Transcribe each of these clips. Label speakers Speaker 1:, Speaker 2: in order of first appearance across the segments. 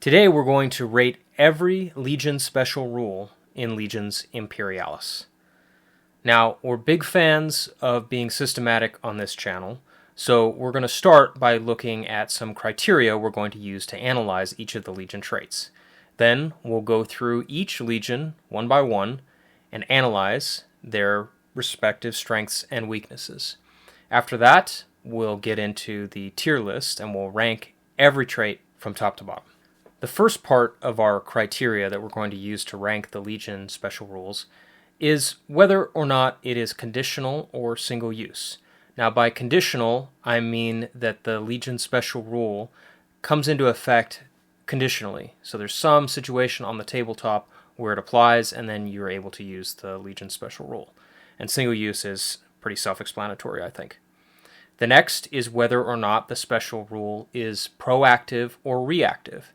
Speaker 1: Today we're going to rate every Legion special rule in Legions Imperialis. Now, we're big fans of being systematic on this channel, so we're going to start by looking at some criteria we're going to use to analyze each of the Legion traits. Then we'll go through each Legion one by one and analyze their respective strengths and weaknesses. After that, we'll get into the tier list and we'll rank every trait from top to bottom. The first part of our criteria that we're going to use to rank the Legion special rules is whether or not it is conditional or single use. Now, by conditional, I mean that the Legion special rule comes into effect conditionally. So there's some situation on the tabletop where it applies, and then you're able to use the Legion special rule. And single use is pretty self-explanatory, I think. The next is whether or not the special rule is proactive or reactive.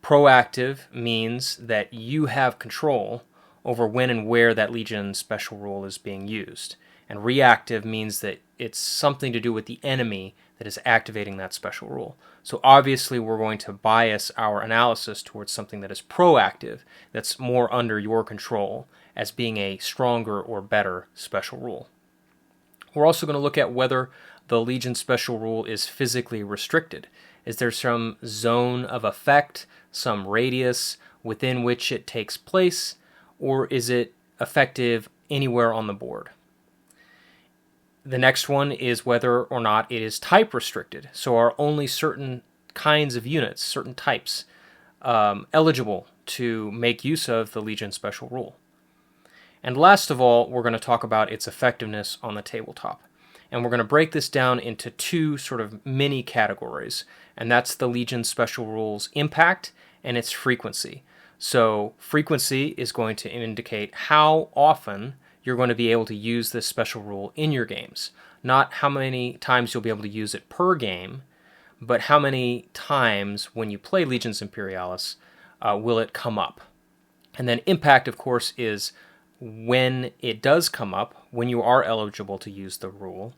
Speaker 1: Proactive means that you have control over when and where that Legion special rule is being used. And reactive means that it's something to do with the enemy that is activating that special rule. So obviously we're going to bias our analysis towards something that is proactive, that's more under your control, as being a stronger or better special rule. We're also going to look at whether the Legion special rule is physically restricted. Is there some zone of effect, some radius within which it takes place, or is it effective anywhere on the board? The next one is whether or not it is type restricted. So are only certain kinds of units, certain types, eligible to make use of the Legion special rule? And last of all, we're going to talk about its effectiveness on the tabletop. And we're going to break this down into two sort of mini categories, and that's the Legion special rule's impact and its frequency. So frequency is going to indicate how often you're going to be able to use this special rule in your games. Not how many times you'll be able to use it per game, but how many times when you play Legions Imperialis will it come up. And then impact, of course, is when it does come up, when you are eligible to use the rule,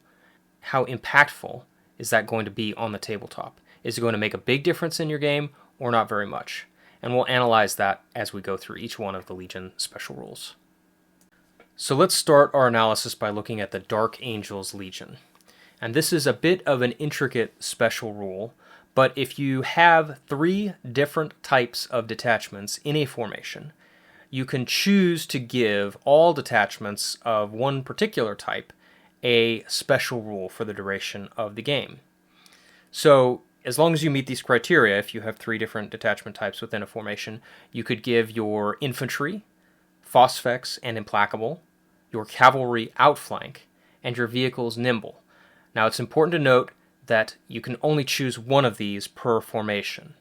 Speaker 1: how impactful is that going to be on the tabletop? Is it going to make a big difference in your game or not very much? And we'll analyze that as we go through each one of the Legion special rules. So let's start our analysis by looking at the Dark Angels Legion. And this is a bit of an intricate special rule, but if you have 3 different types of detachments in a formation, you can choose to give all detachments of one particular type a special rule for the duration of the game. So as long as you meet these criteria, if you have 3 different detachment types within a formation, you could give your infantry, Phosphex and Implacable, your cavalry Outflank, and your vehicles Nimble. Now it's important to note that you can only choose one of these per formation.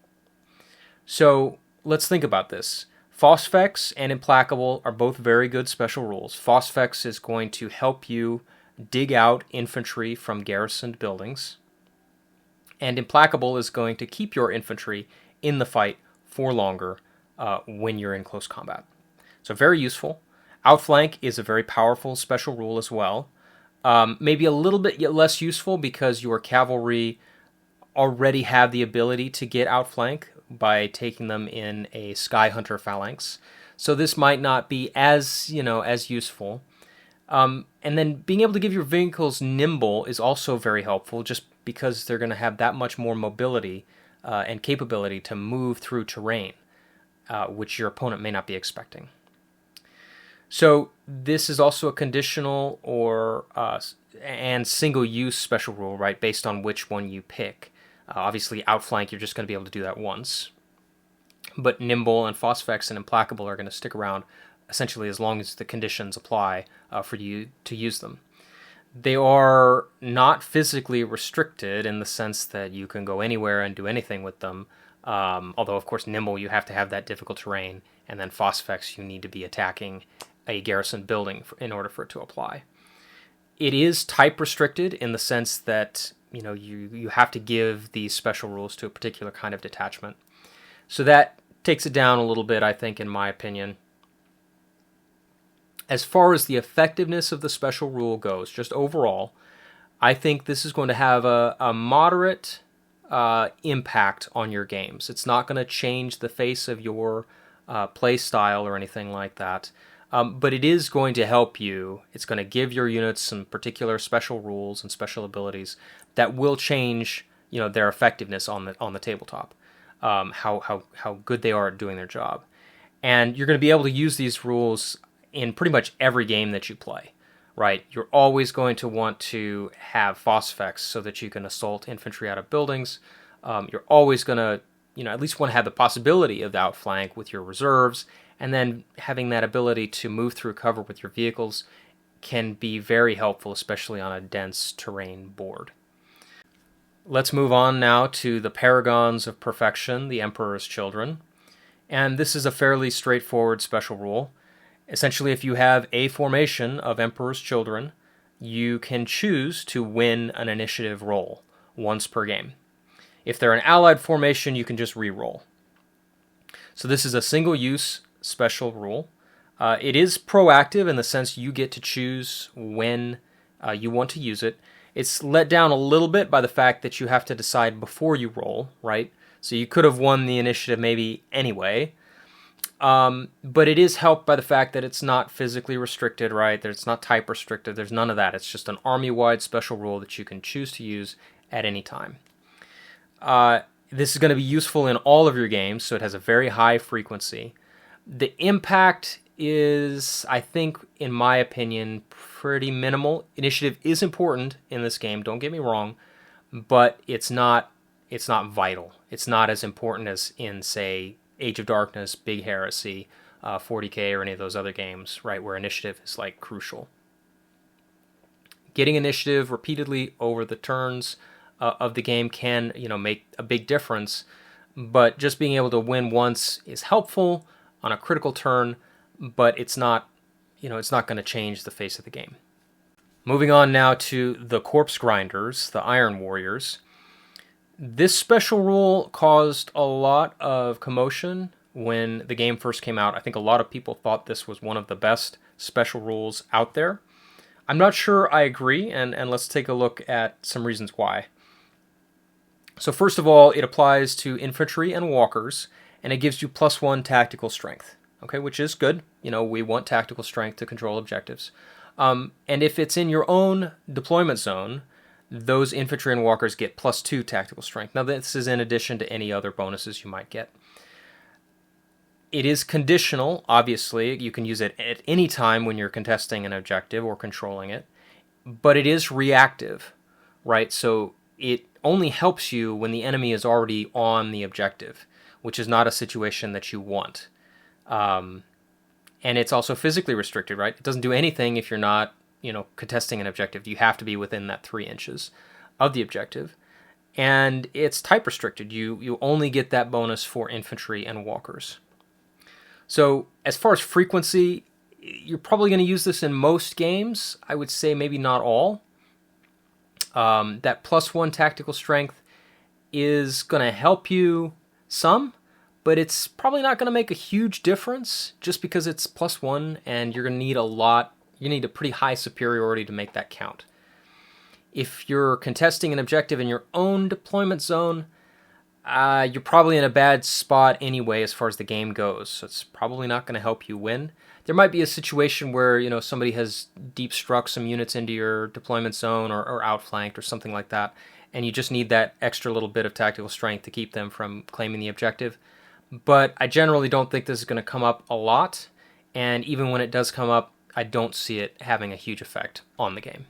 Speaker 1: So let's think about this. Phosphex and Implacable are both very good special rules. Phosphex is going to help you dig out infantry from garrisoned buildings, and Implacable is going to keep your infantry in the fight for longer when you're in close combat. So very useful. Outflank is a very powerful special rule as well. Maybe a little bit less useful because your cavalry already have the ability to get outflank by taking them in a Sky Hunter phalanx. So this might not be as useful. And then being able to give your vehicles Nimble is also very helpful, just because they're going to have that much more mobility and capability to move through terrain, which your opponent may not be expecting. So this is also a conditional or and single-use special rule, right, based on which one you pick. Obviously, Outflank, you're just going to be able to do that once. But Nimble and Phosphex and Implacable are going to stick around essentially as long as the conditions apply for you to use them. They are not physically restricted in the sense that you can go anywhere and do anything with them, although, of course, Nimble, you have to have that difficult terrain, and then Phosphex, you need to be attacking a garrison building in order for it to apply. It is type restricted in the sense that you have to give these special rules to a particular kind of detachment. So that takes it down a little bit, I think, in my opinion. As far as the effectiveness of the special rule goes, just overall, I think this is going to have a moderate impact on your games. It's not going to change the face of your play style or anything like that. But it is going to help you. It's going to give your units some particular special rules and special abilities that will change, their effectiveness on the tabletop. How good they are at doing their job, and you're going to be able to use these rules in pretty much every game that you play. Right? You're always going to want to have phosphex so that you can assault infantry out of buildings. You're always going to, at least want to have the possibility of the outflank with your reserves, and then having that ability to move through cover with your vehicles can be very helpful, especially on a dense terrain board. Let's move on now to the Paragons of Perfection, the Emperor's Children. And this is a fairly straightforward special rule. Essentially, if you have a formation of Emperor's Children, you can choose to win an initiative roll once per game. If they're an allied formation, you can just re-roll. So this is a single-use special rule. It is proactive in the sense you get to choose when you want to use it. It's let down a little bit by the fact that you have to decide before you roll, right? So you could have won the initiative maybe anyway. But it is helped by the fact that it's not physically restricted, right? It's not type restricted. There's none of that. It's just an army-wide special rule that you can choose to use at any time. This is going to be useful in all of your games, so it has a very high frequency. The impact is, I think, in my opinion, pretty minimal. Initiative is important in this game, don't get me wrong, but it's not vital. It's not as important as in, say, Age of Darkness, Big Heresy, 40K, or any of those other games, right, where initiative is crucial. Getting initiative repeatedly over the turns of the game can, make a big difference, but just being able to win once is helpful on a critical turn, but it's not going to change the face of the game. Moving on now to the Corpse Grinders, the Iron Warriors. This special rule caused a lot of commotion when the game first came out. I think a lot of people thought this was one of the best special rules out there. I'm not sure I agree, and let's take a look at some reasons why. So first of all, it applies to infantry and walkers, and it gives you +1 tactical strength, okay, which is good. We want tactical strength to control objectives. And if it's in your own deployment zone, those infantry and walkers get +2 tactical strength. Now, this is in addition to any other bonuses you might get. It is conditional, obviously. You can use it at any time when you're contesting an objective or controlling it. But it is reactive, right? So it only helps you when the enemy is already on the objective, which is not a situation that you want. And it's also physically restricted, right? It doesn't do anything if you're not contesting an objective. You have to be within that 3 inches of the objective. And it's type restricted. You only get that bonus for infantry and walkers. So as far as frequency, you're probably going to use this in most games. I would say maybe not all. That +1 tactical strength is going to help you some, but it's probably not going to make a huge difference just because it's +1 and you're going to need you need a pretty high superiority to make that count. If you're contesting an objective in your own deployment zone, you're probably in a bad spot anyway as far as the game goes, so it's probably not going to help you win. There might be a situation where somebody has deep struck some units into your deployment zone or outflanked or something like that, and you just need that extra little bit of tactical strength to keep them from claiming the objective. But I generally don't think this is going to come up a lot, and even when it does come up, I don't see it having a huge effect on the game.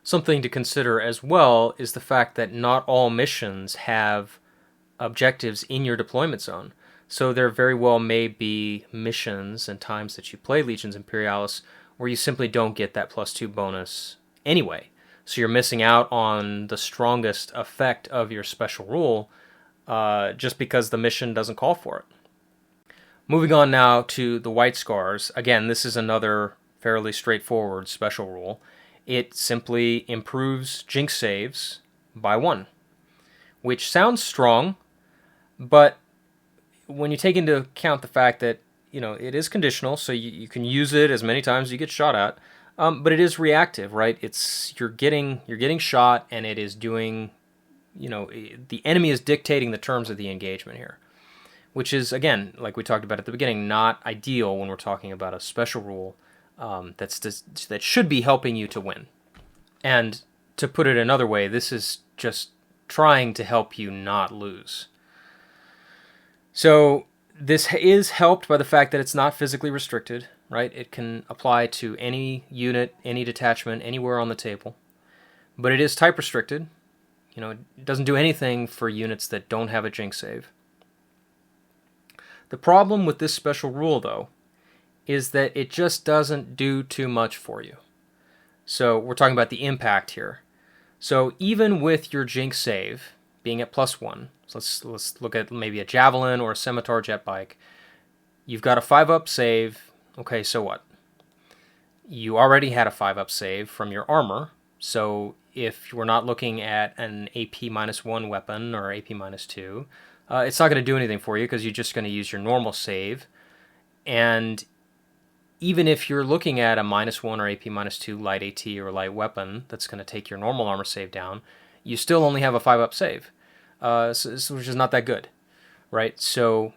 Speaker 1: Something to consider as well is the fact that not all missions have objectives in your deployment zone. So there very well may be missions and times that you play Legions Imperialis where you simply don't get that +2 bonus anyway. So you're missing out on the strongest effect of your special rule just because the mission doesn't call for it. Moving on now to the White Scars. Again, this is another fairly straightforward special rule. It simply improves Jinx saves by 1, which sounds strong, but when you take into account the fact that it is conditional, so you can use it as many times as you get shot at, but it is reactive, right? You're getting shot, and it is doing the enemy is dictating the terms of the engagement here, which is, again, like we talked about at the beginning, not ideal when we're talking about a special rule that should be helping you to win. And to put it another way, this is just trying to help you not lose. So this is helped by the fact that it's not physically restricted, right? It can apply to any unit, any detachment, anywhere on the table. But it is type restricted. It doesn't do anything for units that don't have a Jinx save. The problem with this special rule, though, is that it just doesn't do too much for you. So we're talking about the impact here. So even with your Jinx save being at +1, so let's look at maybe a Javelin or a Scimitar jet bike. You've got a 5-up save. Okay, so what? You already had a 5-up save from your armor. So if we're not looking at an AP -1 weapon or AP -2, it's not going to do anything for you because you're just going to use your normal save. And even if you're looking at a -1 or AP -2 light AT or light weapon that's going to take your normal armor save down, you still only have a 5-up save, which is not that good, right? So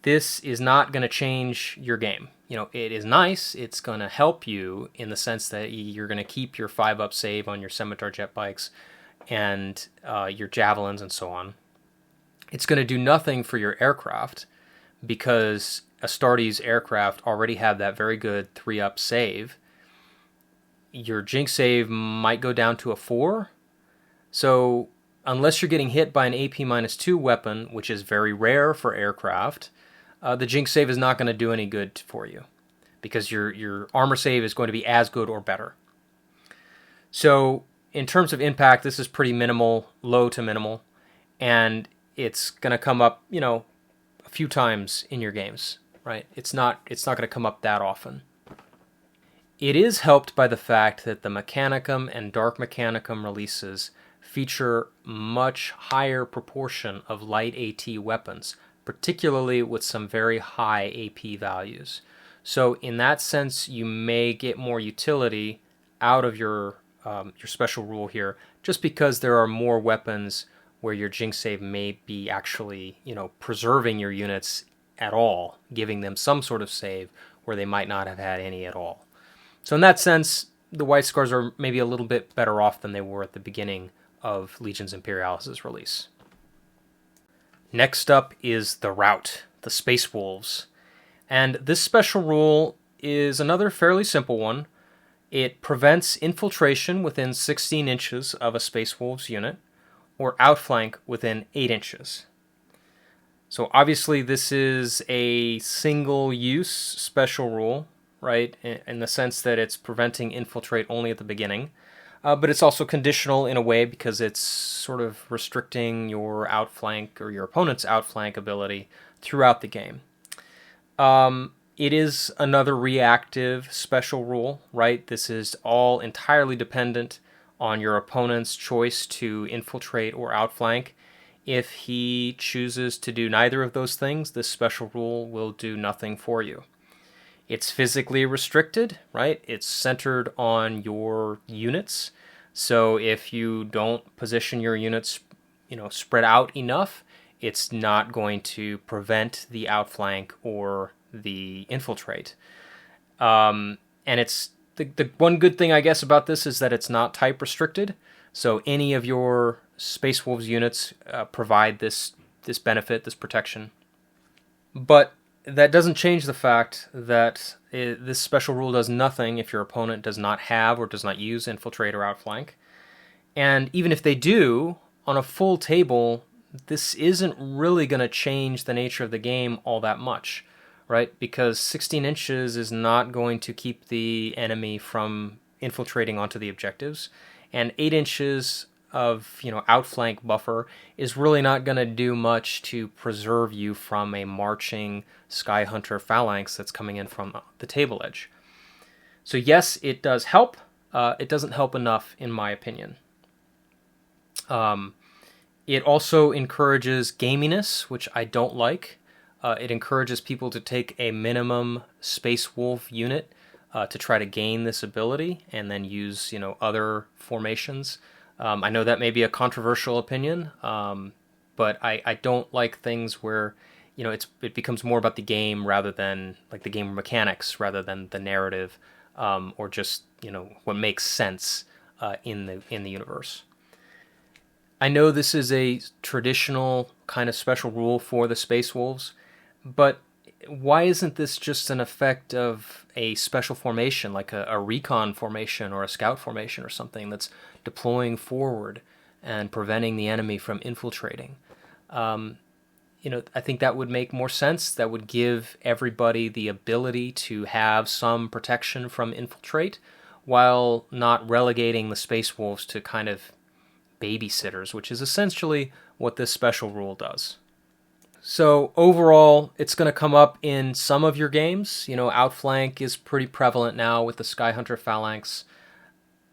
Speaker 1: this is not going to change your game. It is nice. It's going to help you in the sense that you're going to keep your 5-up save on your Scimitar jet bikes and your Javelins and so on. It's going to do nothing for your aircraft because Astartes aircraft already have that very good 3-up save. Your Jinx save might go down to a 4. So unless you're getting hit by an AP -2 weapon, which is very rare for aircraft, the Jinx save is not going to do any good for you because your armor save is going to be as good or better. So in terms of impact, this is pretty minimal, low to minimal, and it's going to come up, a few times in your games, right? It's not going to come up that often. It is helped by the fact that the Mechanicum and Dark Mechanicum releases feature much higher proportion of light AT weapons, particularly with some very high AP values. So in that sense, you may get more utility out of your special rule here, just because there are more weapons where your Jinx save may be actually, preserving your units at all, giving them some sort of save where they might not have had any at all. So in that sense, the White Scars are maybe a little bit better off than they were at the beginning of Legions Imperialis' release. Next up is the Rout, the Space Wolves. And this special rule is another fairly simple one. It prevents infiltration within 16 inches of a Space Wolves unit, or outflank within 8 inches. So obviously this is a single-use special rule, right, in the sense that it's preventing infiltrate only at the beginning. But it's also conditional in a way because it's sort of restricting your outflank or your opponent's outflank ability throughout the game. It is another reactive special rule, right? This is all entirely dependent on your opponent's choice to infiltrate or outflank. If he chooses to do neither of those things, this special rule will do nothing for you. It's physically restricted, right? It's centered on your units. So if you don't position your units, spread out enough, it's not going to prevent the outflank or the infiltrate. And it's the one good thing, I guess, about this is that it's not type restricted. So any of your Space Wolves units provide this benefit, this protection. But that doesn't change the fact that this special rule does nothing if your opponent does not have or does not use infiltrate or outflank. And even if they do, on a full table, this isn't really going to change the nature of the game all that much, right? Because 16 inches is not going to keep the enemy from infiltrating onto the objectives, and 8 inches of outflank buffer is really not going to do much to preserve you from a marching Sky Hunter phalanx that's coming in from the table edge. So yes, it does help. It doesn't help enough, in my opinion. It also encourages gaminess, which I don't like. It encourages people to take a minimum Space Wolf unit to try to gain this ability, and then use other formations I know that may be a controversial opinion, but I don't like things where it becomes more about the game rather than like the game mechanics rather than the narrative, or just what makes sense in the universe. I know this is a traditional kind of special rule for the Space Wolves, but why isn't this just an effect of a special formation, like a recon formation or a scout formation or something that's deploying forward and preventing the enemy from infiltrating? I think that would make more sense. That would give everybody the ability to have some protection from infiltrate while not relegating the Space Wolves to kind of babysitters, which is essentially what this special rule does. So overall, it's going to come up in some of your games. Outflank is pretty prevalent now with the Skyhunter Phalanx.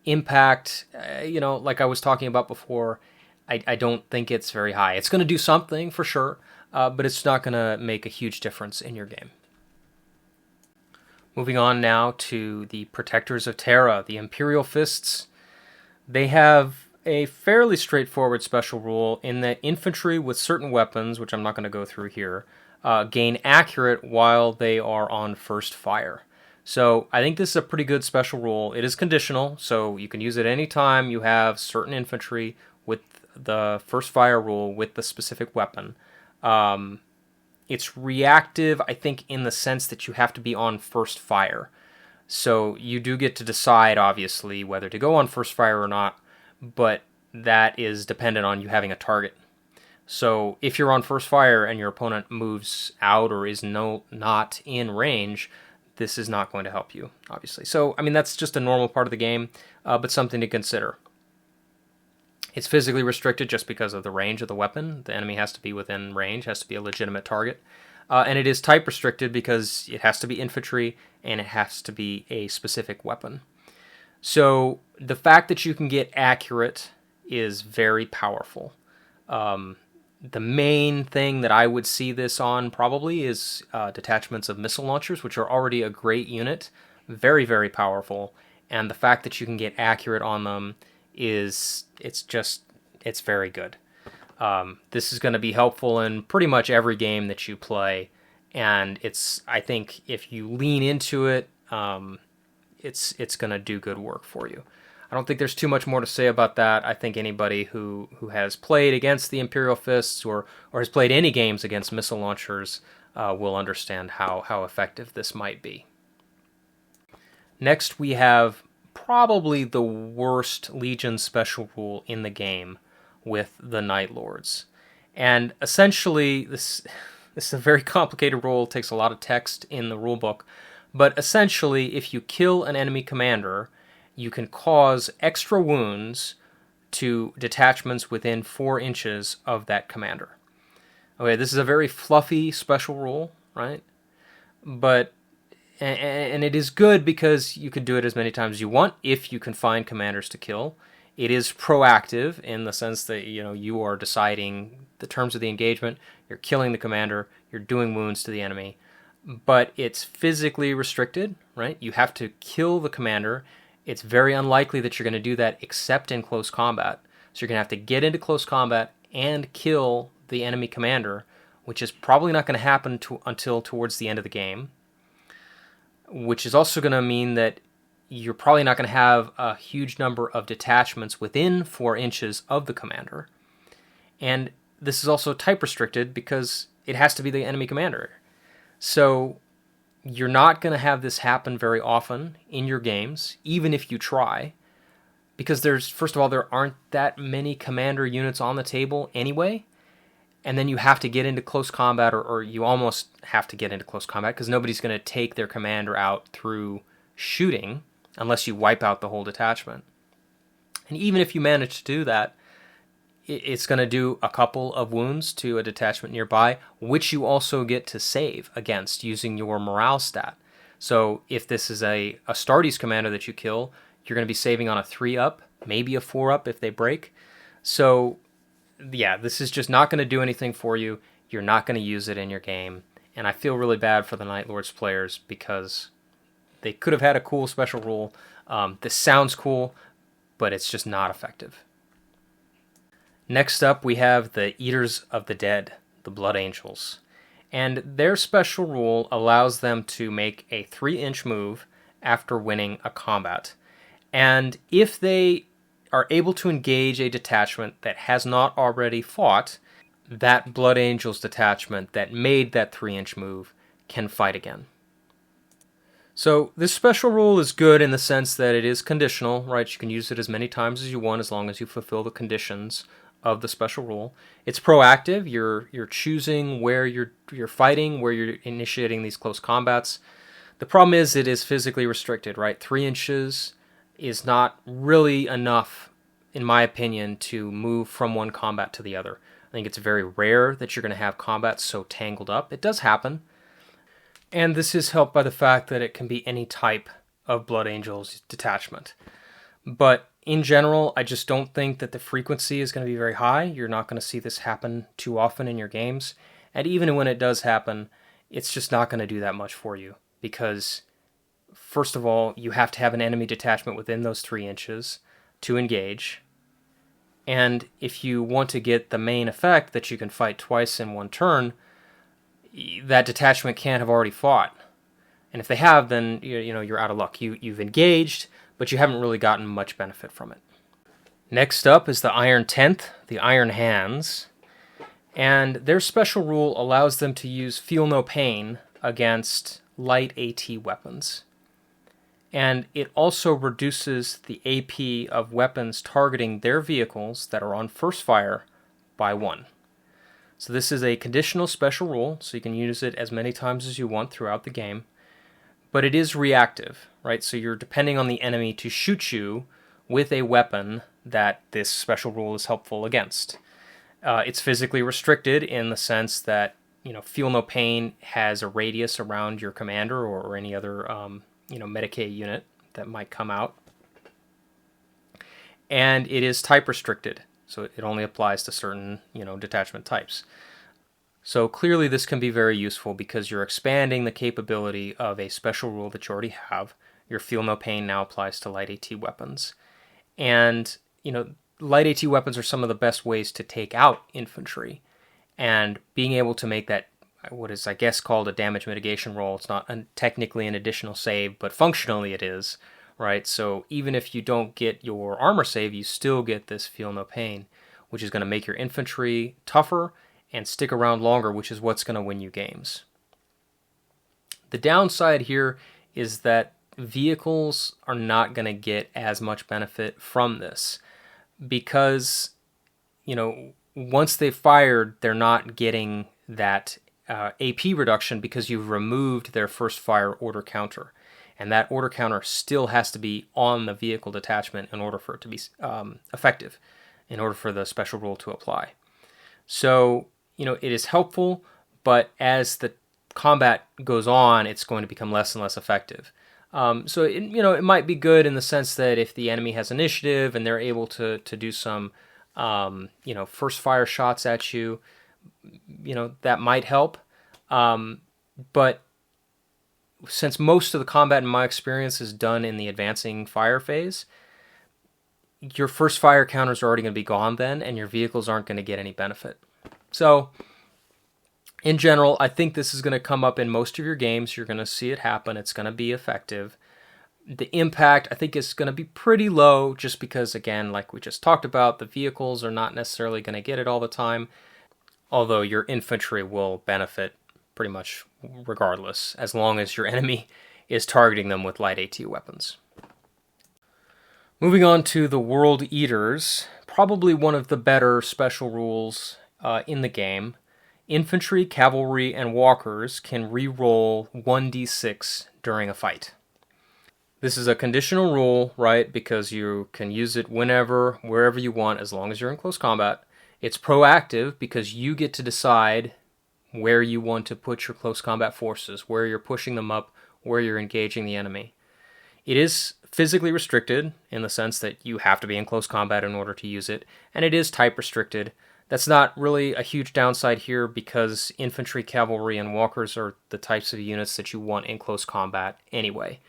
Speaker 1: Impact, like I was talking about before, I don't think it's very high. It's going to do something for sure, but it's not going to make a huge difference in your game. Moving on now to the Protectors of Terra, the Imperial Fists. They have a fairly straightforward special rule in that infantry with certain weapons, which I'm not going to go through here, gain accurate while they are on first fire. So I think this is a pretty good special rule. It is conditional, so you can use it anytime you have certain infantry with the first fire rule with the specific weapon. It's reactive, I think, in the sense that you have to be on first fire. So you do get to decide, obviously, whether to go on first fire or not, but that is dependent on you having a target. So if you're on first fire and your opponent moves out or is not in range, this is not going to help you, obviously. So, that's just a normal part of the game, but something to consider. It's physically restricted just because of the range of the weapon. The enemy has to be within range, has to be a legitimate target. And it is type restricted because it has to be infantry and it has to be a specific weapon. So the fact that you can get accurate is very powerful. The main thing that I would see this on probably is detachments of missile launchers, which are already a great unit, very, very powerful. And the fact that you can get accurate on them it's very good. This is going to be helpful in pretty much every game that you play. And I think if you lean into it, it's going to do good work for you. I don't think there's too much more to say about that. I think anybody who has played against the Imperial Fists or has played any games against missile launchers will understand how effective this might be. Next, we have probably the worst Legion special rule in the game with the Night Lords. And essentially, this is a very complicated rule. It takes a lot of text in the rulebook. But essentially, if you kill an enemy commander, you can cause extra wounds to detachments within 4 inches of that commander. Okay, this is a very fluffy special rule, right? But and it is good because you can do it as many times as you want if you can find commanders to kill. It is proactive in the sense that you are deciding the terms of the engagement, you're killing the commander, you're doing wounds to the enemy. But it's physically restricted, right? You have to kill the commander. It's very unlikely that you're going to do that except in close combat. So you're going to have to get into close combat and kill the enemy commander, which is probably not going to happen until towards the end of the game, which is also going to mean that you're probably not going to have a huge number of detachments within 4 inches of the commander. And this is also type restricted because it has to be the enemy commander. So you're not going to have this happen very often in your games, even if you try, because first of all, there aren't that many commander units on the table anyway, and then you have to get into close combat, or you almost have to get into close combat, because nobody's going to take their commander out through shooting unless you wipe out the whole detachment. And even if you manage to do that, it's going to do a couple of wounds to a detachment nearby, which you also get to save against using your morale stat. So if this is a Astartes commander that you kill, you're going to be saving on a 3-up, maybe a 4-up if they break. So yeah, this is just not going to do anything for you. You're not going to use it in your game. And I feel really bad for the Night Lords players because they could have had a cool special rule. This sounds cool, but it's just not effective. Next up, we have the Eaters of the Dead, the Blood Angels. And their special rule allows them to make a 3-inch move after winning a combat. And if they are able to engage a detachment that has not already fought, that Blood Angels detachment that made that 3-inch move can fight again. So this special rule is good in the sense that it is conditional, right? You can use it as many times as you want as long as you fulfill the conditions of the special rule. It's proactive. You're choosing where you're fighting, where you're initiating these close combats. The problem is it is physically restricted, right? 3 inches is not really enough, in my opinion, to move from one combat to the other. I think it's very rare that you're going to have combats so tangled up. It does happen. And this is helped by the fact that it can be any type of Blood Angels detachment. But in general, I just don't think that the frequency is going to be very high. You're not going to see this happen too often in your games. And even when it does happen, it's just not going to do that much for you. Because, first of all, you have to have an enemy detachment within those 3 inches to engage. And if you want to get the main effect that you can fight twice in one turn, that detachment can't have already fought. And if they have, then you're out of luck. You've engaged, but you haven't really gotten much benefit from it. Next up is the Iron Tenth, the Iron Hands. And their special rule allows them to use Feel No Pain against light AT weapons. And it also reduces the AP of weapons targeting their vehicles that are on first fire by 1. So this is a conditional special rule, so you can use it as many times as you want throughout the game. But it is reactive, right? So you're depending on the enemy to shoot you with a weapon that this special rule is helpful against. It's physically restricted in the sense that, Feel No Pain has a radius around your commander or any other, Medicaid unit that might come out. And it is type restricted. So it only applies to certain, detachment types. So clearly this can be very useful because you're expanding the capability of a special rule that you already have. Your Feel No Pain now applies to light AT weapons. And, light AT weapons are some of the best ways to take out infantry. And being able to make that, what is, I guess, called a damage mitigation roll. It's not technically an additional save, but functionally it is. Right, so even if you don't get your armor save, you still get this Feel No Pain, which is going to make your infantry tougher and stick around longer, which is what's going to win you games. The downside here is that vehicles are not going to get as much benefit from this because, once they've fired, they're not getting that AP reduction because you've removed their first fire order counter. And that order counter still has to be on the vehicle detachment in order for it to be effective, in order for the special rule to apply. So, it is helpful, but as the combat goes on, it's going to become less and less effective. So, it might be good in the sense that if the enemy has initiative and they're able to do some, first fire shots at you, that might help. But since most of the combat in my experience is done in the advancing fire phase, your first fire counters are already going to be gone then, and your vehicles aren't going to get any benefit. So, in general, I think this is going to come up in most of your games. You're going to see it happen. It's going to be effective. The impact, I think, is going to be pretty low just because, again, like we just talked about, the vehicles are not necessarily going to get it all the time, although your infantry will benefit pretty much regardless, as long as your enemy is targeting them with light AT weapons. Moving on to the World Eaters, probably one of the better special rules in the game. Infantry, cavalry, and walkers can re-roll 1d6 during a fight. This is a conditional rule, right, because you can use it whenever, wherever you want, as long as you're in close combat. It's proactive because you get to decide where you want to put your close combat forces, where you're pushing them up, where you're engaging the enemy. It is physically restricted in the sense that you have to be in close combat in order to use it, and it is type restricted. That's not really a huge downside here because infantry, cavalry, and walkers are the types of units that you want in close combat anyway.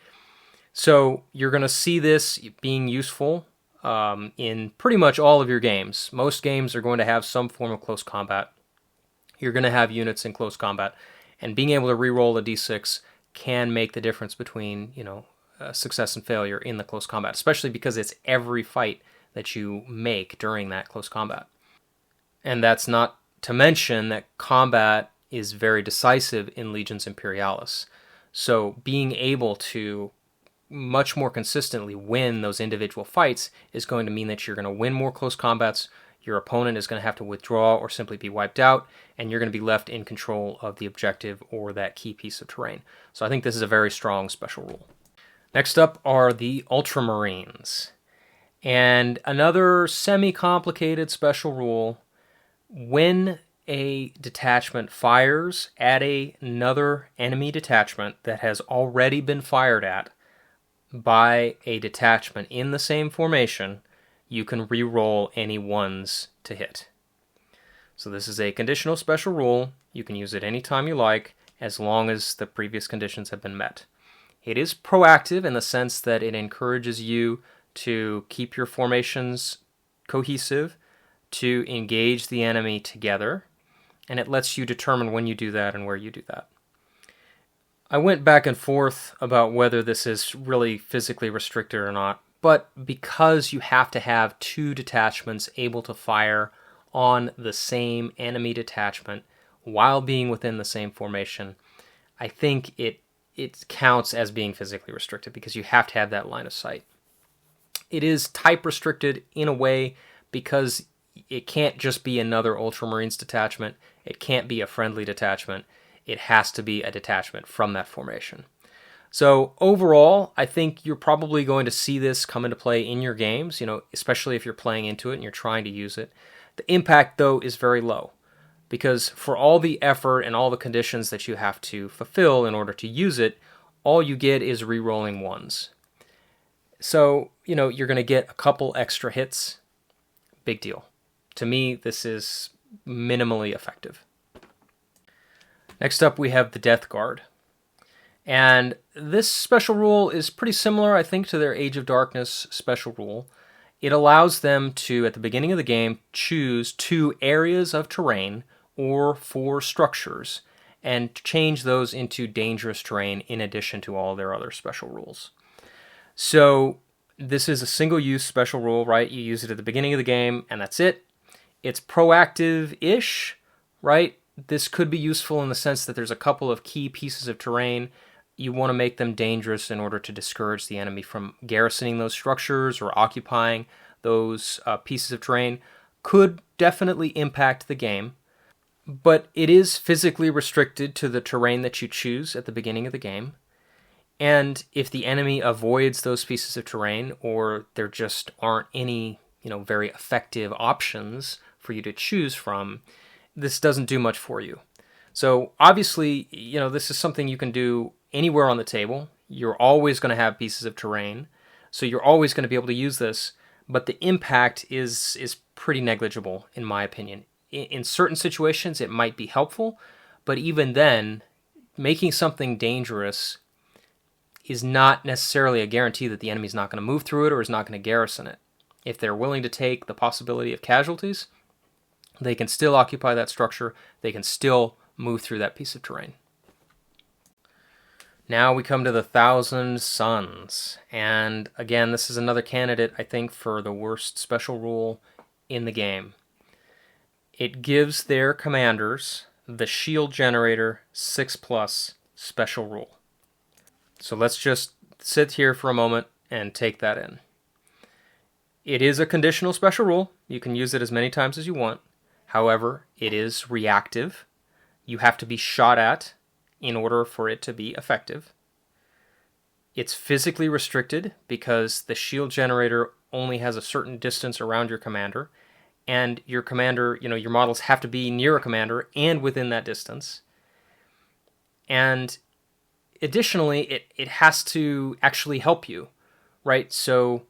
Speaker 1: So you're going to see this being useful in pretty much all of your games. Most games are going to have some form of close combat. You're going to have units in close combat, and being able to reroll a d6 can make the difference between, success and failure in the close combat, especially because it's every fight that you make during that close combat. And that's not to mention that combat is very decisive in Legions Imperialis. So being able to much more consistently win those individual fights is going to mean that you're going to win more close combats, your opponent is going to have to withdraw or simply be wiped out, and you're going to be left in control of the objective or that key piece of terrain. So I think this is a very strong special rule. Next up are the Ultramarines. And another semi-complicated special rule: when a detachment fires at another enemy detachment that has already been fired at by a detachment in the same formation, you can re-roll any ones to hit. So this is a conditional special rule. You can use it anytime you like, as long as the previous conditions have been met. It is proactive in the sense that it encourages you to keep your formations cohesive, to engage the enemy together, and it lets you determine when you do that and where you do that. I went back and forth about whether this is really physically restricted or not, but because you have to have two detachments able to fire on the same enemy detachment while being within the same formation, I think it counts as being physically restricted because you have to have that line of sight. It is type restricted in a way because it can't just be another Ultramarines detachment. It can't be a friendly detachment. It has to be a detachment from that formation. So overall, I think you're probably going to see this come into play in your games, especially if you're playing into it and you're trying to use it. The impact, though, is very low because for all the effort and all the conditions that you have to fulfill in order to use it, all you get is re-rolling ones. So, you're going to get a couple extra hits. Big deal. To me, this is minimally effective. Next up, we have the Death Guard. And this special rule is pretty similar, I think, to their Age of Darkness special rule. It allows them to, at the beginning of the game, choose 2 areas of terrain or 4 structures and change those into dangerous terrain in addition to all their other special rules. So this is a single-use special rule, right? You use it at the beginning of the game, and that's it. It's proactive-ish, right? This could be useful in the sense that there's a couple of key pieces of terrain. You want to make them dangerous in order to discourage the enemy from garrisoning those structures or occupying those pieces of terrain. Could definitely impact the game, but it is physically restricted to the terrain that you choose at the beginning of the game. And if the enemy avoids those pieces of terrain, or there just aren't any, very effective options for you to choose from, this doesn't do much for you. So obviously, this is something you can do anywhere on the table. You're always going to have pieces of terrain, so you're always going to be able to use this, but the impact is pretty negligible, in my opinion. In certain situations, it might be helpful, but even then, making something dangerous is not necessarily a guarantee that the enemy's not going to move through it or is not going to garrison it. If they're willing to take the possibility of casualties, they can still occupy that structure. They can still move through that piece of terrain. Now we come to the Thousand Suns. And again, this is another candidate, I think, for the worst special rule in the game. It gives their commanders the Shield Generator 6+ special rule. So let's just sit here for a moment and take that in. It is a conditional special rule. You can use it as many times as you want. However, it is reactive. You have to be shot at in order for it to be effective. It's physically restricted because the shield generator only has a certain distance around your commander, and your commander, your models have to be near a commander and within that distance. And additionally, it has to actually help you, right? So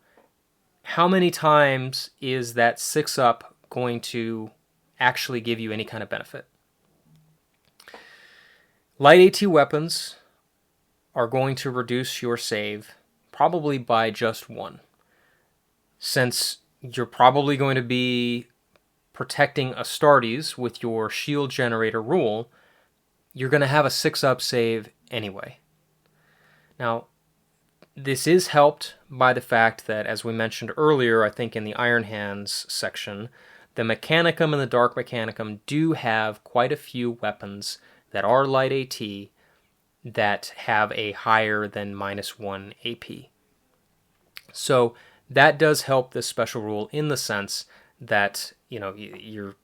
Speaker 1: how many times is that 6-up going to actually give you any kind of benefit? Light AT weapons are going to reduce your save probably by just 1. since you're probably going to be protecting Astartes with your shield generator rule, you're going to have a 6-up save anyway. Now, this is helped by the fact that, as we mentioned earlier, I think in the Iron Hands section, the Mechanicum and the Dark Mechanicum do have quite a few weapons that are light AT that have a higher than -1 AP. So that does help this special rule in the sense that, you know, you're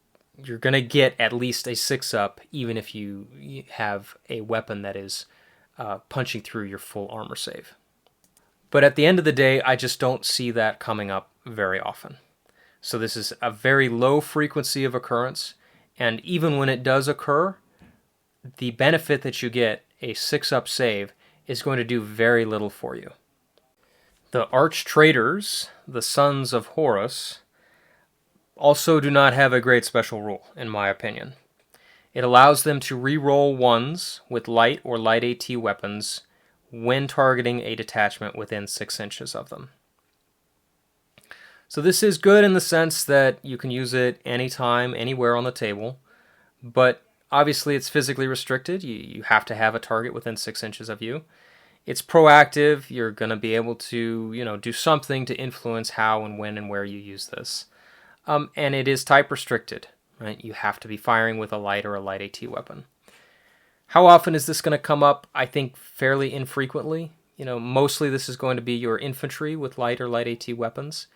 Speaker 1: going to get at least a 6-up even if you have a weapon that is punching through your full armor save. But at the end of the day, I just don't see that coming up very often. So this is a very low frequency of occurrence, and even when it does occur, the benefit that you get, a 6-up save, is going to do very little for you. The Arch Traitors, the Sons of Horus, also do not have a great special rule, in my opinion. It allows them to re-roll 1s with light or light AT weapons when targeting a detachment within 6 inches of them. So this is good in the sense that you can use it anytime, anywhere on the table, but obviously it's physically restricted. You have to have a target within 6 inches of you. It's proactive. You're going to be able to, do something to influence how and when and where you use this. And it is type restricted, right? You have to be firing with a light or a light AT weapon. How often is this going to come up? I think fairly infrequently. Mostly this is going to be your infantry with light or light AT weapons.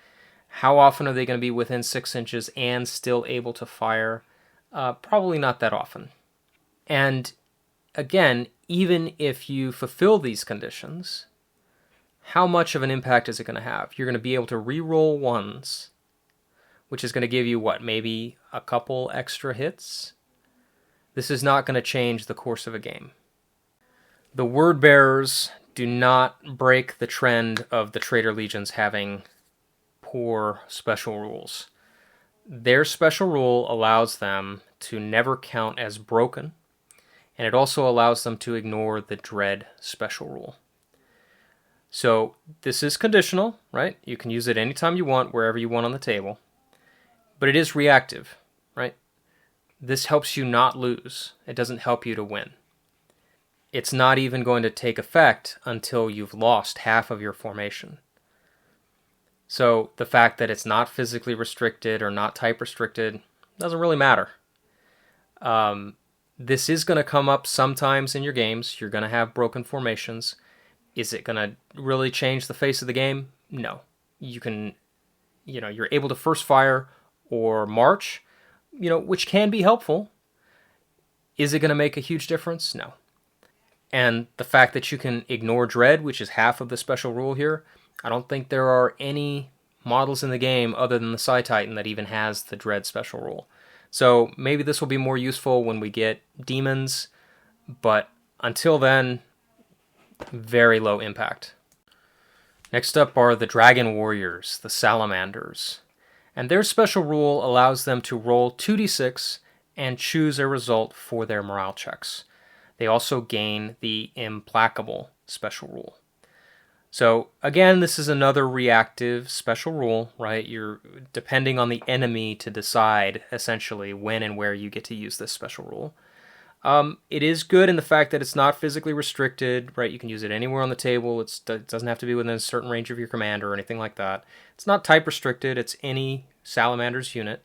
Speaker 1: How often are they going to be within 6 inches and still able to fire? Probably not that often. And again, even if you fulfill these conditions, how much of an impact is it going to have? You're going to be able to re-roll 1s, which is going to give you, maybe a couple extra hits? This is not going to change the course of a game. The Word Bearers do not break the trend of the Traitor Legions having poor special rules. Their special rule allows them to never count as broken, and it also allows them to ignore the Dread special rule. So this is conditional, right? You can use it anytime you want, wherever you want on the table. But it is reactive, right? This helps you not lose. It doesn't help you to win. It's not even going to take effect until you've lost half of your formation. So the fact that it's not physically restricted or not type restricted doesn't really matter. This is going to come up sometimes in your games. You're going to have broken formations. Is it going to really change the face of the game? No. You're able to first fire or march, which can be helpful. Is it going to make a huge difference? No. And the fact that you can ignore Dread, which is half of the special rule here, I don't think there are any models in the game other than the Psi Titan that even has the Dread special rule. So maybe this will be more useful when we get demons, but until then, very low impact. Next up are the Dragon Warriors, the Salamanders. And their special rule allows them to roll 2d6 and choose a result for their morale checks. They also gain the Implacable special rule. So again, this is another reactive special rule, right? You're depending on the enemy to decide essentially when and where you get to use this special rule. It is good in the fact that it's not physically restricted, right? You can use it anywhere on the table. It doesn't have to be within a certain range of your commander or anything like that. It's not type restricted. It's any Salamander's unit.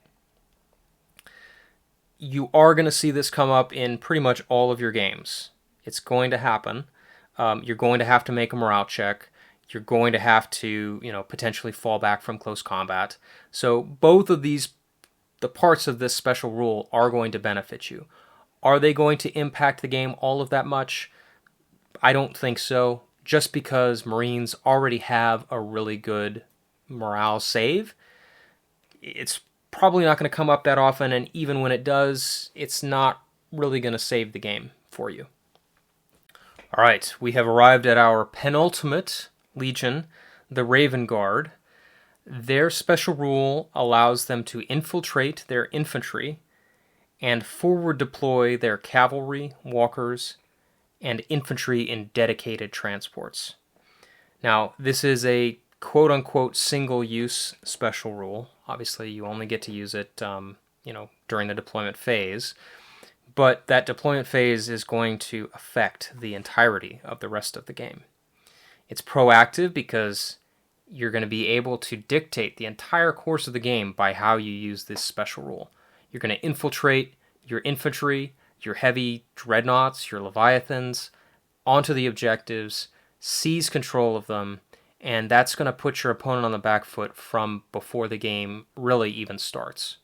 Speaker 1: You are going to see this come up in pretty much all of your games. It's going to happen. You're going to have to make a morale check. You're going to have to, potentially fall back from close combat. So both of the parts of this special rule are going to benefit you. Are they going to impact the game all of that much? I don't think so. Just because Marines already have a really good morale save, it's probably not going to come up that often, and even when it does, it's not really going to save the game for you. All right, we have arrived at our penultimate Legion, the Raven Guard. Their special rule allows them to infiltrate their infantry and forward deploy their cavalry, walkers, and infantry in dedicated transports. Now, this is a quote-unquote single-use special rule. Obviously, you only get to use it, during the deployment phase. But that deployment phase is going to affect the entirety of the rest of the game. It's proactive because you're going to be able to dictate the entire course of the game by how you use this special rule. You're going to infiltrate your infantry, your heavy dreadnoughts, your leviathans, onto the objectives, seize control of them, and that's going to put your opponent on the back foot from before the game really even starts.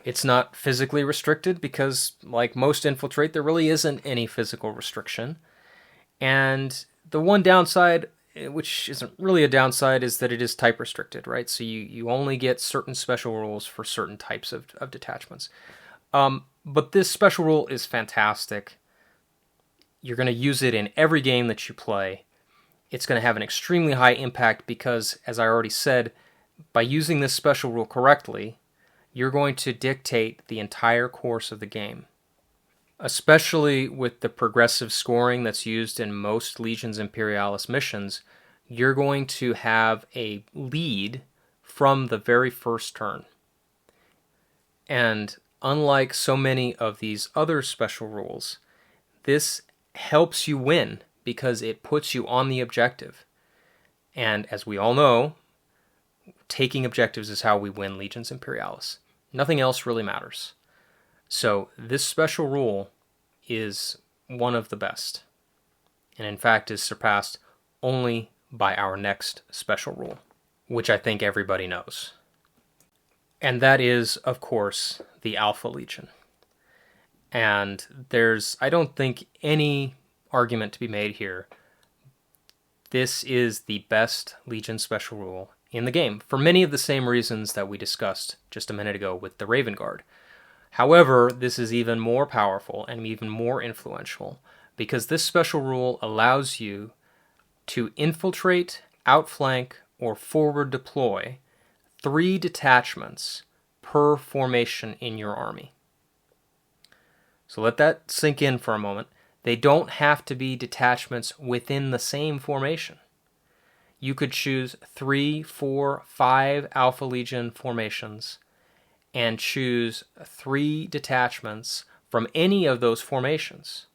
Speaker 1: It's not physically restricted because, like most infiltrate, there really isn't any physical restriction. And the one downside, which isn't really a downside, is that it is type restricted, right? So you only get certain special rules for certain types of detachments. But this special rule is fantastic. You're going to use it in every game that you play. It's going to have an extremely high impact because, as I already said, by using this special rule correctly, you're going to dictate the entire course of the game. Especially with the progressive scoring that's used in most Legions Imperialis missions, you're going to have a lead from the very first turn. And unlike so many of these other special rules, this helps you win because it puts you on the objective. And as we all know, taking objectives is how we win Legions Imperialis. Nothing else really matters. So this special rule is one of the best, and in fact is surpassed only by our next special rule, which I think everybody knows. And that is, of course, the Alpha Legion. And there's, I don't think, any argument to be made here. This is the best Legion special rule in the game, for many of the same reasons that we discussed just a minute ago with the Raven Guard. However, this is even more powerful and even more influential because this special rule allows you to infiltrate, outflank, or forward deploy 3 detachments per formation in your army. So let that sink in for a moment. They don't have to be detachments within the same formation. You could choose 3, 4, 5 Alpha Legion formations and choose 3 detachments from any of those formations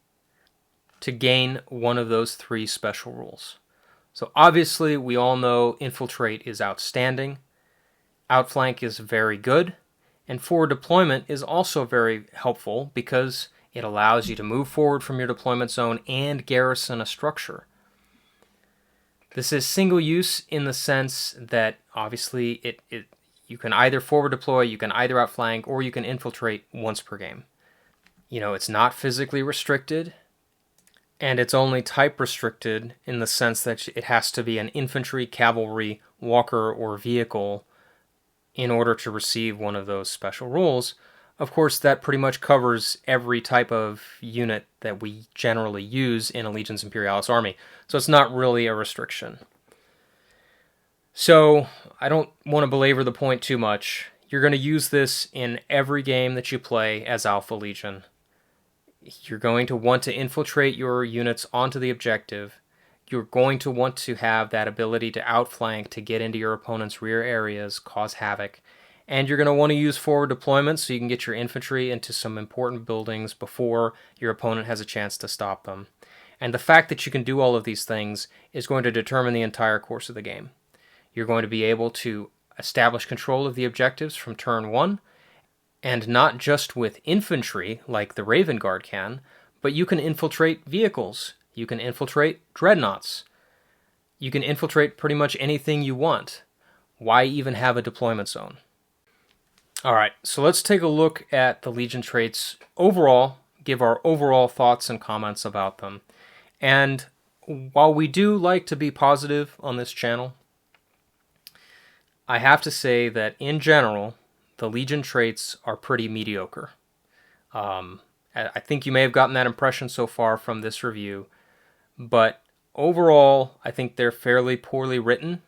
Speaker 1: to gain one of those 3 special rules. So obviously we all know infiltrate is outstanding, outflank is very good, and forward deployment is also very helpful because it allows you to move forward from your deployment zone and garrison a structure. This is single use in the sense that obviously you can either forward deploy, you can either outflank, or you can infiltrate once per game. It's not physically restricted, and it's only type restricted in the sense that it has to be an infantry, cavalry, walker, or vehicle in order to receive one of those special rules. Of course, that pretty much covers every type of unit that we generally use in a Legions Imperialis army, so it's not really a restriction. So, I don't want to belabor the point too much. You're going to use this in every game that you play as Alpha Legion. You're going to want to infiltrate your units onto the objective. You're going to want to have that ability to outflank, to get into your opponent's rear areas, cause havoc. And you're going to want to use forward deployment so you can get your infantry into some important buildings before your opponent has a chance to stop them. And the fact that you can do all of these things is going to determine the entire course of the game. You're going to be able to establish control of the objectives from turn 1, and not just with infantry like the Raven Guard can, but you can infiltrate vehicles, you can infiltrate dreadnoughts, you can infiltrate pretty much anything you want. Why even have a deployment zone? Alright, so let's take a look at the Legion traits overall, give our overall thoughts and comments about them. And while we do like to be positive on this channel, I have to say that in general, the Legion traits are pretty mediocre. I think you may have gotten that impression so far from this review, but overall, I think they're fairly poorly written.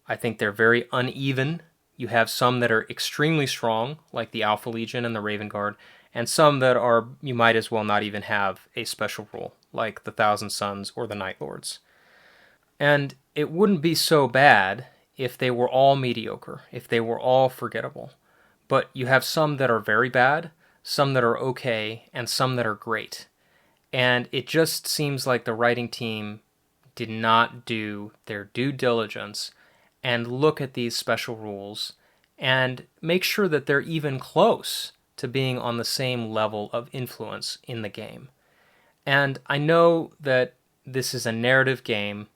Speaker 1: I think they're very uneven. You have some that are extremely strong, like the Alpha Legion and the Raven Guard, and some that are, you might as well not even have a special rule, like the Thousand Sons or the Night Lords. And it wouldn't be so bad if they were all mediocre, if they were all forgettable. But you have some that are very bad, some that are okay, and some that are great. And it just seems like the writing team did not do their due diligence and look at these special rules and make sure that they're even close to being on the same level of influence in the game. And I know that this is a narrative game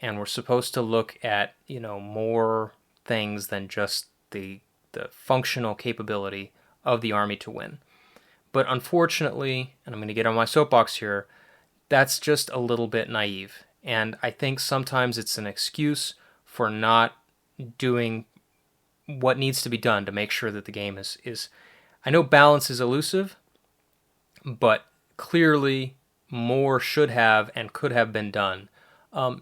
Speaker 1: and we're supposed to look at, more things than just the functional capability of the army to win. But unfortunately, and I'm going to get on my soapbox here, that's just a little bit naive. And I think sometimes it's an excuse for not doing what needs to be done to make sure that the game is I know balance is elusive, but clearly more should have and could have been done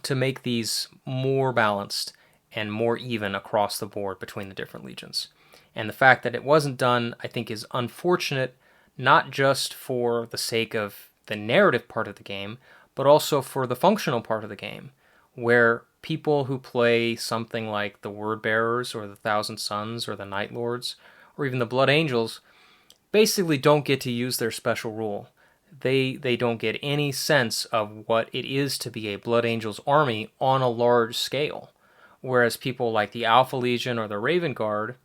Speaker 1: to make these more balanced and more even across the board between the different legions. And the fact that it wasn't done, I think, is unfortunate, not just for the sake of the narrative part of the game, but also for the functional part of the game, where people who play something like the Word Bearers or the Thousand Sons or the Night Lords or even the Blood Angels basically don't get to use their special rule. They don't get any sense of what it is to be a Blood Angels army on a large scale, whereas people like the Alpha Legion or the Raven Guard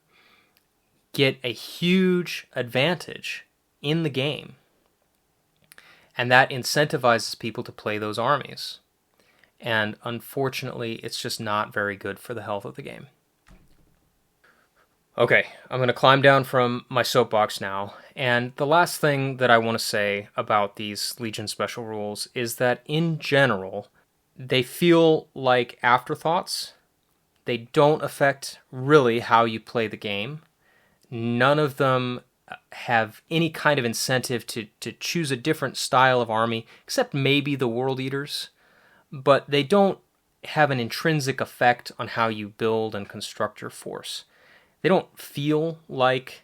Speaker 1: get a huge advantage in the game, and that incentivizes people to play those armies. And unfortunately, it's just not very good for the health of the game. Okay, I'm going to climb down from my soapbox now, and the last thing that I want to say about these Legion special rules is that in general, they feel like afterthoughts. They don't affect really how you play the game. None of them have any kind of incentive to choose a different style of army, except maybe the World Eaters, but they don't have an intrinsic effect on how you build and construct your force. They don't feel like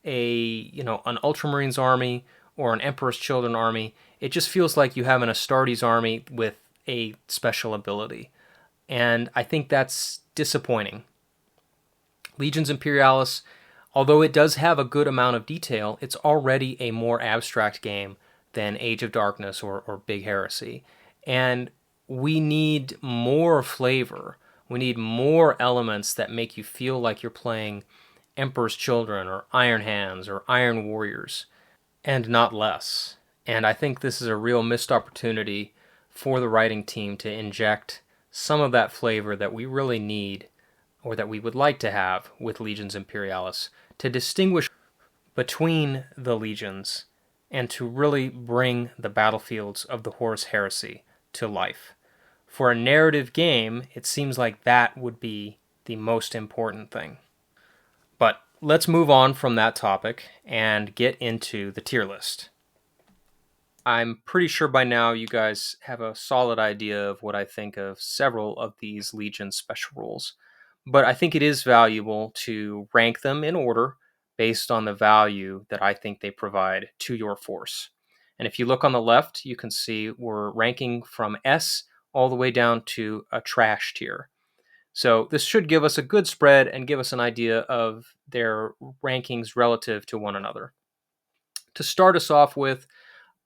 Speaker 1: an Ultramarines army or an Emperor's Children army. It just feels like you have an Astartes army with a special ability. And I think that's disappointing. Legions Imperialis, although it does have a good amount of detail, it's already a more abstract game than Age of Darkness or Big Heresy. And we need more flavor. We need more elements that make you feel like you're playing Emperor's Children or Iron Hands or Iron Warriors, and not less. And I think this is a real missed opportunity for the writing team to inject some of that flavor that we really need, or that we would like to have with Legions Imperialis, to distinguish between the legions and to really bring the battlefields of the Horus Heresy to life. For a narrative game, it seems like that would be the most important thing. But let's move on from that topic and get into the tier list. I'm pretty sure by now you guys have a solid idea of what I think of several of these Legion special rules, but I think it is valuable to rank them in order based on the value that I think they provide to your force. And if you look on the left, you can see we're ranking from S all the way down to a trash tier. So this should give us a good spread and give us an idea of their rankings relative to one another. To start us off with,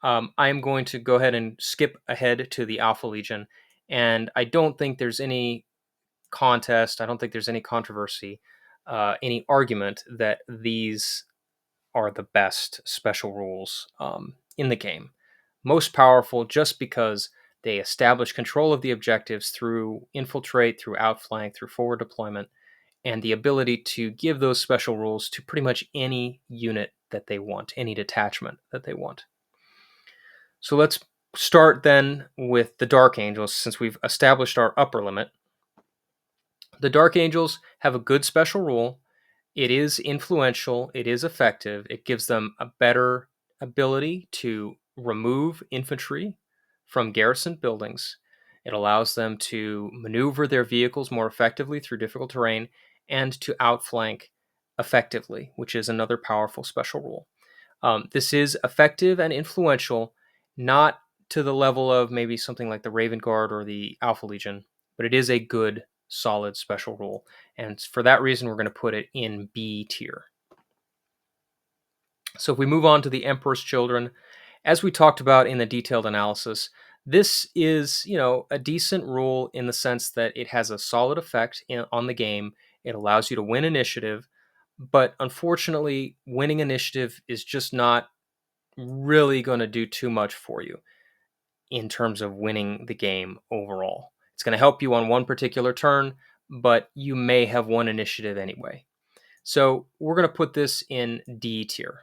Speaker 1: I'm going to go ahead and skip ahead to the Alpha Legion, and I don't think there's any contest, I don't think there's any controversy, any argument that these are the best special rules in the game. Most powerful just because they establish control of the objectives through infiltrate, through outflank, through forward deployment, and the ability to give those special rules to pretty much any unit that they want, any detachment that they want. So let's start then with the Dark Angels, since we've established our upper limit. The Dark Angels have a good special rule. It is influential, it is effective, it gives them a better ability to remove infantry from garrison buildings. It allows them to maneuver their vehicles more effectively through difficult terrain and to outflank effectively, which is another powerful special rule. This is effective and influential, not to the level of maybe something like the Raven Guard or the Alpha Legion, but it is a good, solid special rule. And for that reason, we're going to put it in B tier. So if we move on to the Emperor's Children, as we talked about in the detailed analysis, this is, a decent rule in the sense that it has a solid effect on the game. It allows you to win initiative, but unfortunately, winning initiative is just not really going to do too much for you in terms of winning the game overall. It's going to help you on one particular turn, but you may have won initiative anyway. So we're going to put this in D tier.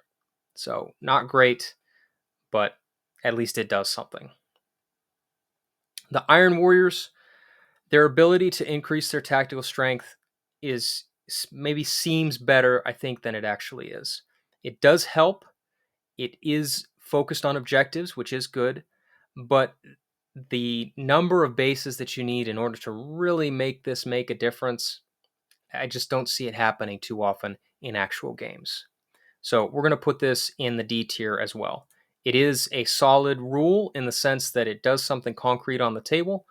Speaker 1: So not great, but at least it does something. The Iron Warriors, their ability to increase their tactical strength is maybe seems better, I think, than it actually is. It does help. It is focused on objectives, which is good, but the number of bases that you need in order to really make this make a difference, I just don't see it happening too often in actual games. So we're going to put this in the D tier as well. It is a solid rule in the sense that it does something concrete on the table,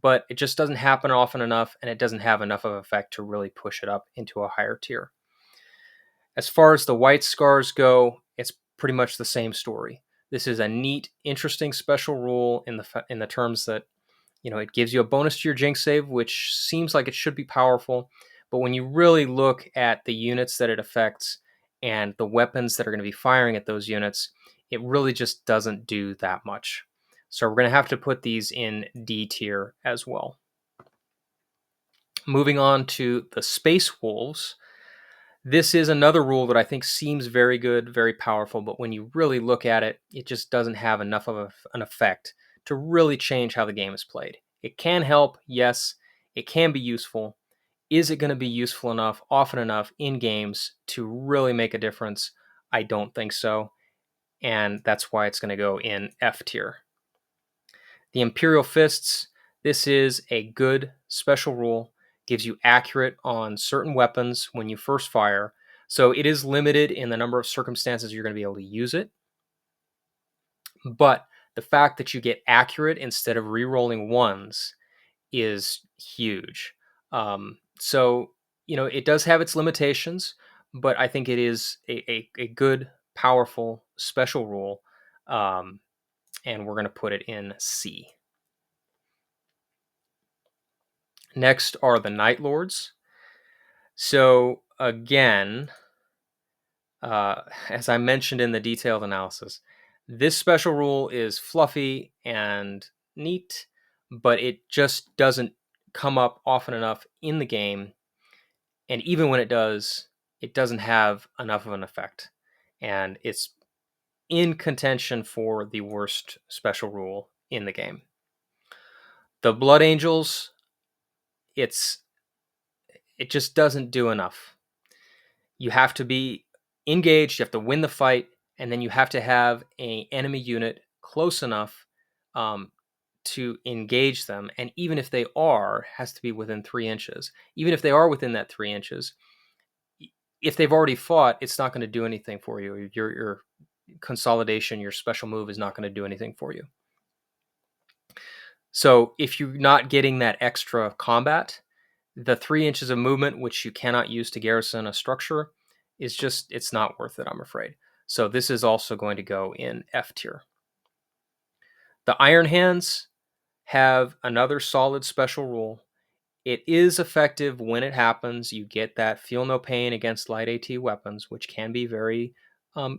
Speaker 1: but it just doesn't happen often enough, and it doesn't have enough of an effect to really push it up into a higher tier. As far as the White Scars go, it's pretty much the same story. This is a neat, interesting special rule in the terms that, it gives you a bonus to your Jinx save, which seems like it should be powerful, but when you really look at the units that it affects and the weapons that are going to be firing at those units, it really just doesn't do that much. So we're going to have to put these in D tier as well. Moving on to the Space Wolves. This is another rule that I think seems very good, very powerful, but when you really look at it, it just doesn't have enough of an effect to really change how the game is played. It can help, yes. It can be useful. Is it going to be useful enough, often enough in games to really make a difference? I don't think so, and that's why it's going to go in F tier. The Imperial Fists, this is a good special rule. Gives you accurate on certain weapons when you first fire. So it is limited in the number of circumstances you're going to be able to use it. But the fact that you get accurate instead of re-rolling ones is huge. So, it does have its limitations, but I think it is a good, powerful, special rule. And we're going to put it in C. Next are the Night Lords. So again, as I mentioned in the detailed analysis, this special rule is fluffy and neat, but it just doesn't come up often enough in the game. And even when it does, it doesn't have enough of an effect. And it's in contention for the worst special rule in the game. The Blood Angels, it just doesn't do enough. You have to be engaged, you have to win the fight, and then you have to have an enemy unit close enough to engage them. And even if they has to be within 3 inches. Even if they are within that 3 inches, if they've already fought, it's not going to do anything for you. Your consolidation, your special move is not going to do anything for you. So if you're not getting that extra combat, the 3 inches of movement, which you cannot use to garrison a structure, it's not worth it, I'm afraid. So this is also going to go in F tier. The Iron Hands have another solid special rule. It is effective when it happens. You get that feel no pain against light AT weapons, which can be very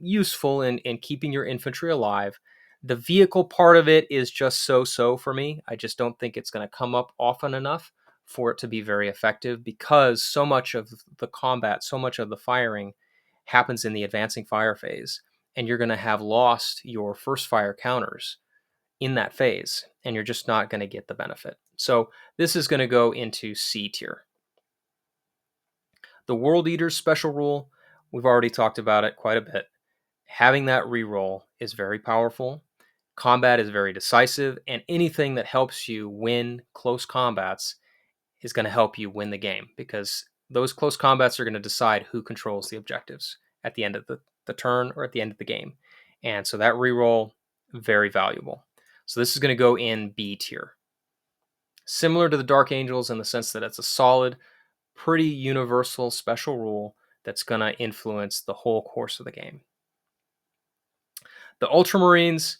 Speaker 1: useful in keeping your infantry alive. The vehicle part of it is just so for me. I just don't think it's going to come up often enough for it to be very effective, because so much of the combat, so much of the firing happens in the advancing fire phase, and you're going to have lost your first fire counters in that phase, and you're just not going to get the benefit. So this is going to go into C tier. The World Eater's special rule, we've already talked about it quite a bit. Having that reroll is very powerful. Combat is very decisive, and anything that helps you win close combats is going to help you win the game, because those close combats are going to decide who controls the objectives at the end of the turn or at the end of the game. And so that reroll, very valuable. So this is going to go in B tier. Similar to the Dark Angels in the sense that it's a solid, pretty universal special rule that's going to influence the whole course of the game. The Ultramarines,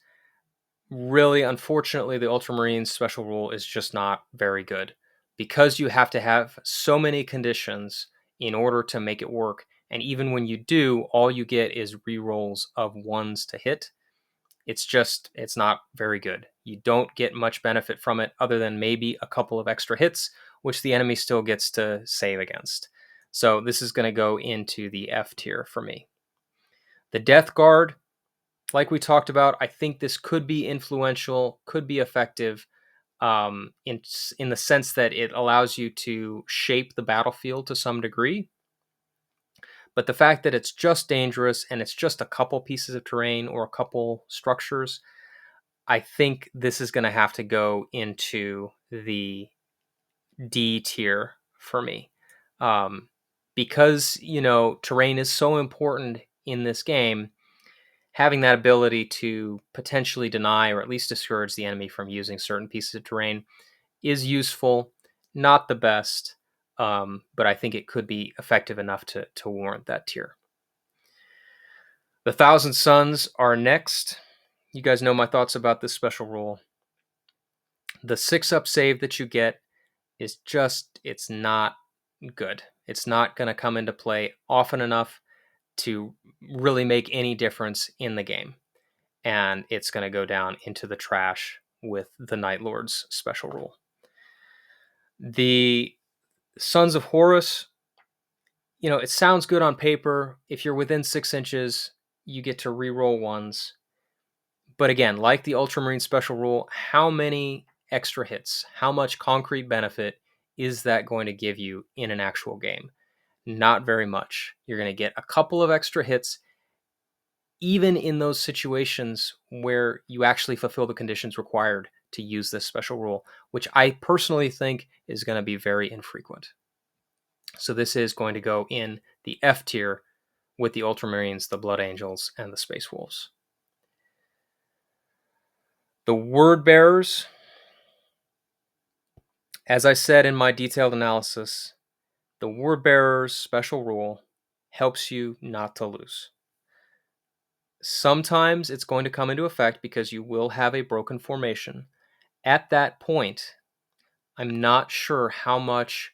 Speaker 1: really, unfortunately, the Ultramarines special rule is just not very good because you have to have so many conditions in order to make it work. And even when you do, all you get is rerolls of 1s to hit. It's not very good. You don't get much benefit from it other than maybe a couple of extra hits, which the enemy still gets to save against. So this is going to go into the F tier for me. The Death Guard, like we talked about, I think this could be influential, could be effective in the sense that it allows you to shape the battlefield to some degree. But the fact that it's just dangerous and it's just a couple pieces of terrain or a couple structures, I think this is going to have to go into the D tier for me. Because, terrain is so important in this game, having that ability to potentially deny or at least discourage the enemy from using certain pieces of terrain is useful. Not the best, but I think it could be effective enough to warrant that tier. The Thousand Suns are next. You guys know my thoughts about this special rule. The 6-up save that you get is it's not good. It's not going to come into play often enough to really make any difference in the game. And it's going to go down into the trash with the Night Lord's special rule. The Sons of Horus, it sounds good on paper. If you're within 6 inches, you get to reroll 1s. But again, like the Ultramarine special rule, how many extra hits, how much concrete benefit is that going to give you in an actual game? Not very much. You're going to get a couple of extra hits, even in those situations where you actually fulfill the conditions required to use this special rule, which I personally think is going to be very infrequent. So this is going to go in the F tier with the Ultramarines, the Blood Angels, and the Space Wolves. The Word Bearers, as I said in my detailed analysis, the Word Bearer's special rule helps you not to lose. Sometimes it's going to come into effect because you will have a broken formation. At that point, I'm not sure how much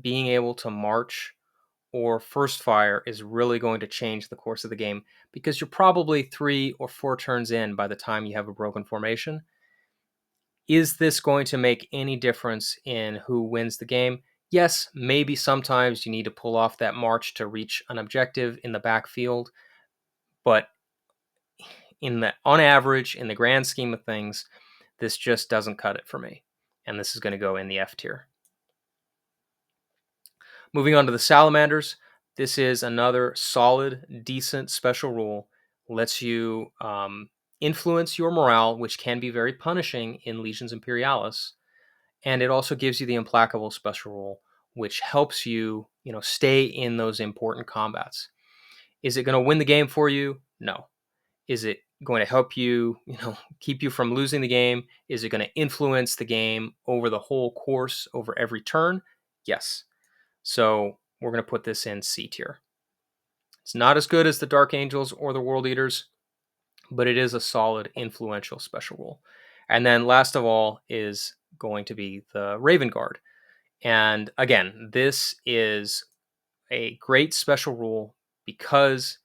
Speaker 1: being able to march or first fire is really going to change the course of the game, because you're probably 3 or 4 turns in by the time you have a broken formation. Is this going to make any difference in who wins the game? Yes, maybe sometimes you need to pull off that march to reach an objective in the backfield, but on average, in the grand scheme of things, this just doesn't cut it for me. And this is going to go in the F tier. Moving on to the Salamanders, this is another solid, decent special rule. Lets you influence your morale, which can be very punishing in Legions Imperialis. And it also gives you the Implacable special rule, which helps you, stay in those important combats. Is it going to win the game for you? No. Is it going to help you, keep you from losing the game? Is it going to influence the game over the whole course, over every turn? Yes. So we're going to put this in C tier. It's not as good as the Dark Angels or the World Eaters, but it is a solid, influential special rule. And then last of all is going to be the Raven Guard. And again, this is a great special rule because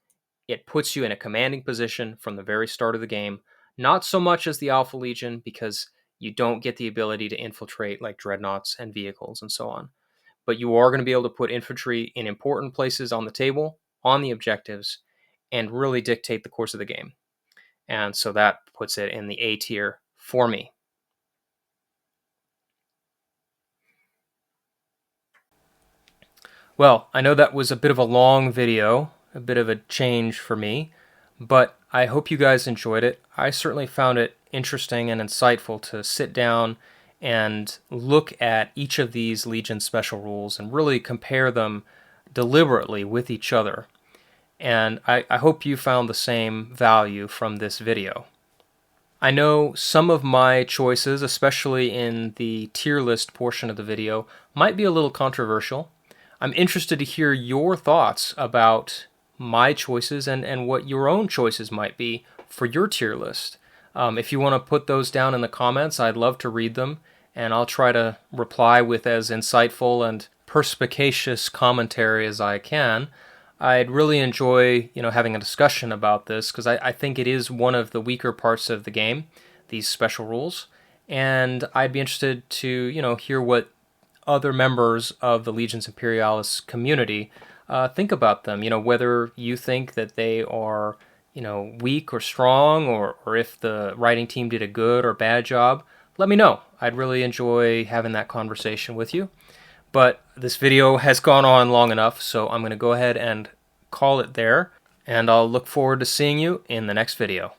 Speaker 1: it puts you in a commanding position from the very start of the game. Not so much as the Alpha Legion, because you don't get the ability to infiltrate like dreadnoughts and vehicles and so on. But you are going to be able to put infantry in important places on the table, on the objectives, and really dictate the course of the game. And so that puts it in the A tier for me. Well, I know that was a bit of a long video, a bit of a change for me, but I hope you guys enjoyed it. I certainly found it interesting and insightful to sit down and look at each of these Legion special rules and really compare them deliberately with each other. And I hope you found the same value from this video. I know some of my choices, especially in the tier list portion of the video, might be a little controversial. I'm interested to hear your thoughts about my choices and what your own choices might be for your tier list. If you want to put those down in the comments, I'd love to read them, and I'll try to reply with as insightful and perspicacious commentary as I can. I'd really enjoy, having a discussion about this, because I think it is one of the weaker parts of the game, these special rules, and I'd be interested to, hear what other members of the Legions Imperialis community think about them. Whether you think that they are, weak or strong, or if the writing team did a good or bad job. Let me know. I'd really enjoy having that conversation with you. But this video has gone on long enough, so I'm going to go ahead and call it there, and I'll look forward to seeing you in the next video.